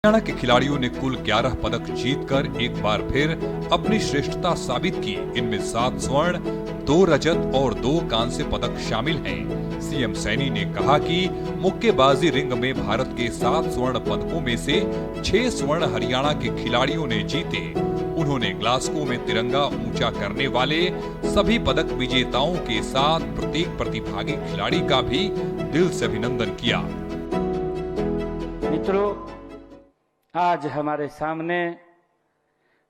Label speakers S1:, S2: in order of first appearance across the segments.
S1: हरियाणा के खिलाड़ियों ने कुल 11 पदक जीतकर एक बार फिर अपनी श्रेष्ठता साबित की। इनमें 7 स्वर्ण, 2 रजत और 2 कांस्य पदक शामिल हैं। सीएम सैनी ने कहा कि मुक्केबाजी रिंग में भारत के 7 स्वर्ण पदकों में से 6 स्वर्ण हरियाणा के खिलाड़ियों ने जीते। उन्होंने ग्लासगो में तिरंगा ऊंचा करने वाले सभी पदक विजेताओं के साथ प्रत्येक प्रतिभागी खिलाड़ी का भी दिल से अभिनंदन किया।
S2: मित्रों, आज हमारे सामने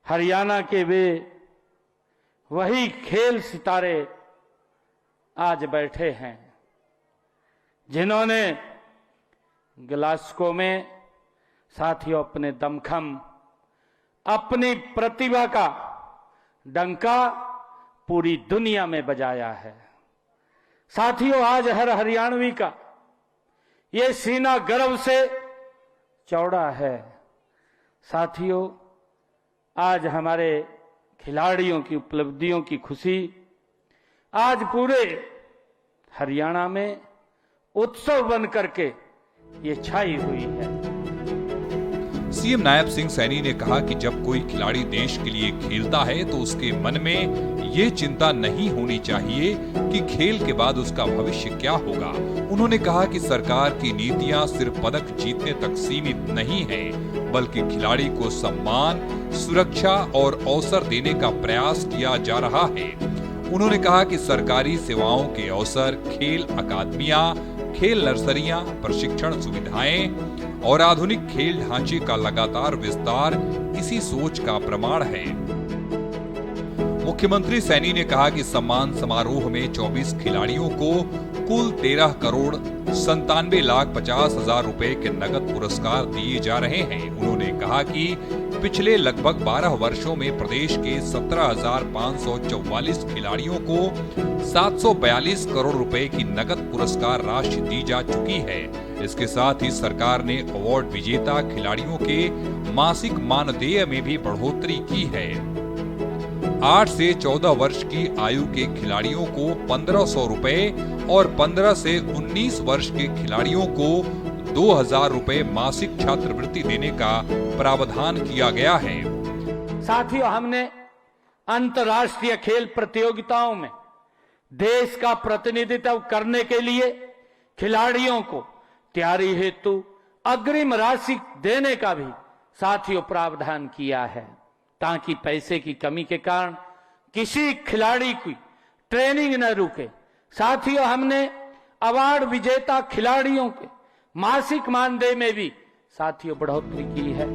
S2: हरियाणा के वे वही खेल सितारे आज बैठे हैं जिन्होंने ग्लासगो में साथियों अपने दमखम, अपनी प्रतिभा का डंका पूरी दुनिया में बजाया है। साथियों, आज हर हरियाणवी का ये सीना गर्व से चौड़ा है। साथियों, आज हमारे खिलाड़ियों की उपलब्धियों की खुशी आज पूरे हरियाणा में उत्सव बन करके ये छाई हुई है।
S1: सीएम नायब सिंह सैनी ने कहा कि जब कोई खिलाड़ी देश के लिए खेलता है तो उसके मन में ये चिंता नहीं होनी चाहिए कि खेल के बाद उसका भविष्य क्या होगा। उन्होंने कहा कि सरकार की नीतियां सिर्फ पदक जीतने तक सीमित नहीं है, बल्कि खिलाड़ी को सम्मान, सुरक्षा और अवसर देने का प्रयास किया जा रहा है। उन्होंने कहा कि सरकारी सेवाओं के अवसर, खेल अकादमियां, खेल नर्सरियां, प्रशिक्षण सुविधाएं और आधुनिक खेल ढांचे का लगातार विस्तार इसी सोच का प्रमाण है। मुख्यमंत्री सैनी ने कहा कि सम्मान समारोह में 24 खिलाड़ियों को कुल 13 करोड़ 97,50,000 रुपए के नगद पुरस्कार दिए जा रहे हैं। उन्होंने कहा कि पिछले लगभग 12 वर्षों में प्रदेश के 17,544 खिलाड़ियों को 742 करोड़ रुपए की नगद पुरस्कार राशि दी जा चुकी है। इसके साथ ही सरकार ने अवार्ड विजेता खिलाड़ियों के मासिक मानदेय में भी बढ़ोतरी की है। 8 से 14 वर्ष की आयु के खिलाड़ियों को 1,500 रुपए और 15 से 19 वर्ष के खिलाड़ियों को 2,000 रुपए मासिक छात्रवृत्ति देने का प्रावधान किया गया है।
S2: साथियों, हमने अंतर्राष्ट्रीय खेल प्रतियोगिताओं में देश का प्रतिनिधित्व करने के लिए खिलाड़ियों को तैयारी हेतु अग्रिम राशि देने का भी साथियों प्रावधान किया है, ताकि पैसे की कमी के कारण किसी खिलाड़ी की ट्रेनिंग न रुके। साथियों, हमने अवार्ड विजेता खिलाड़ियों के मासिक मानदेय में भी साथियों बढ़ोतरी की है।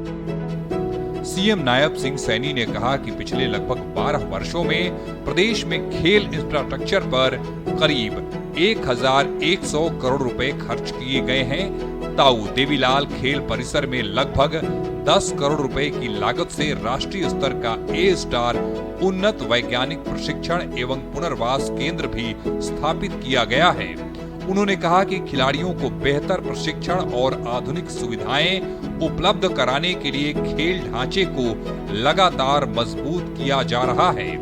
S1: सीएम नायब सिंह सैनी ने कहा कि पिछले लगभग 12 वर्षों में प्रदेश में खेल इंफ्रास्ट्रक्चर पर करीब 1,100 करोड़ रुपए खर्च किए गए हैं। ताऊ देवीलाल खेल परिसर में लगभग 10 करोड़ रुपए की लागत से राष्ट्रीय स्तर का ए स्टार उन्नत वैज्ञानिक प्रशिक्षण एवं पुनर्वास केंद्र भी स्थापित किया गया है। उन्होंने कहा कि खिलाड़ियों को बेहतर प्रशिक्षण और आधुनिक सुविधाएं उपलब्ध कराने के लिए खेल ढांचे को लगातार मजबूत किया जा रहा है,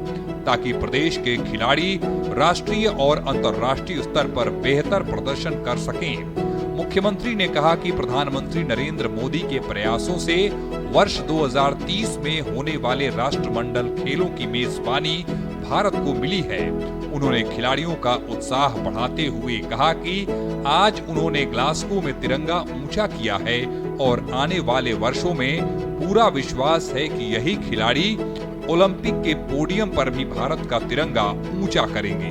S1: ताकि प्रदेश के खिलाड़ी राष्ट्रीय और अंतर्राष्ट्रीय स्तर पर बेहतर प्रदर्शन कर सकें। मुख्यमंत्री ने कहा कि प्रधानमंत्री नरेंद्र मोदी के प्रयासों से वर्ष 2030 में होने वाले राष्ट्रमंडल खेलों की मेजबानी भारत को मिली है। उन्होंने खिलाड़ियों का उत्साह बढ़ाते हुए कहा कि आज उन्होंने ग्लासगो में तिरंगा ऊंचा किया है और आने वाले वर्षों में पूरा विश्वास है कि यही खिलाड़ी ओलंपिक के पोडियम पर भी भारत का तिरंगा ऊंचा करेंगे।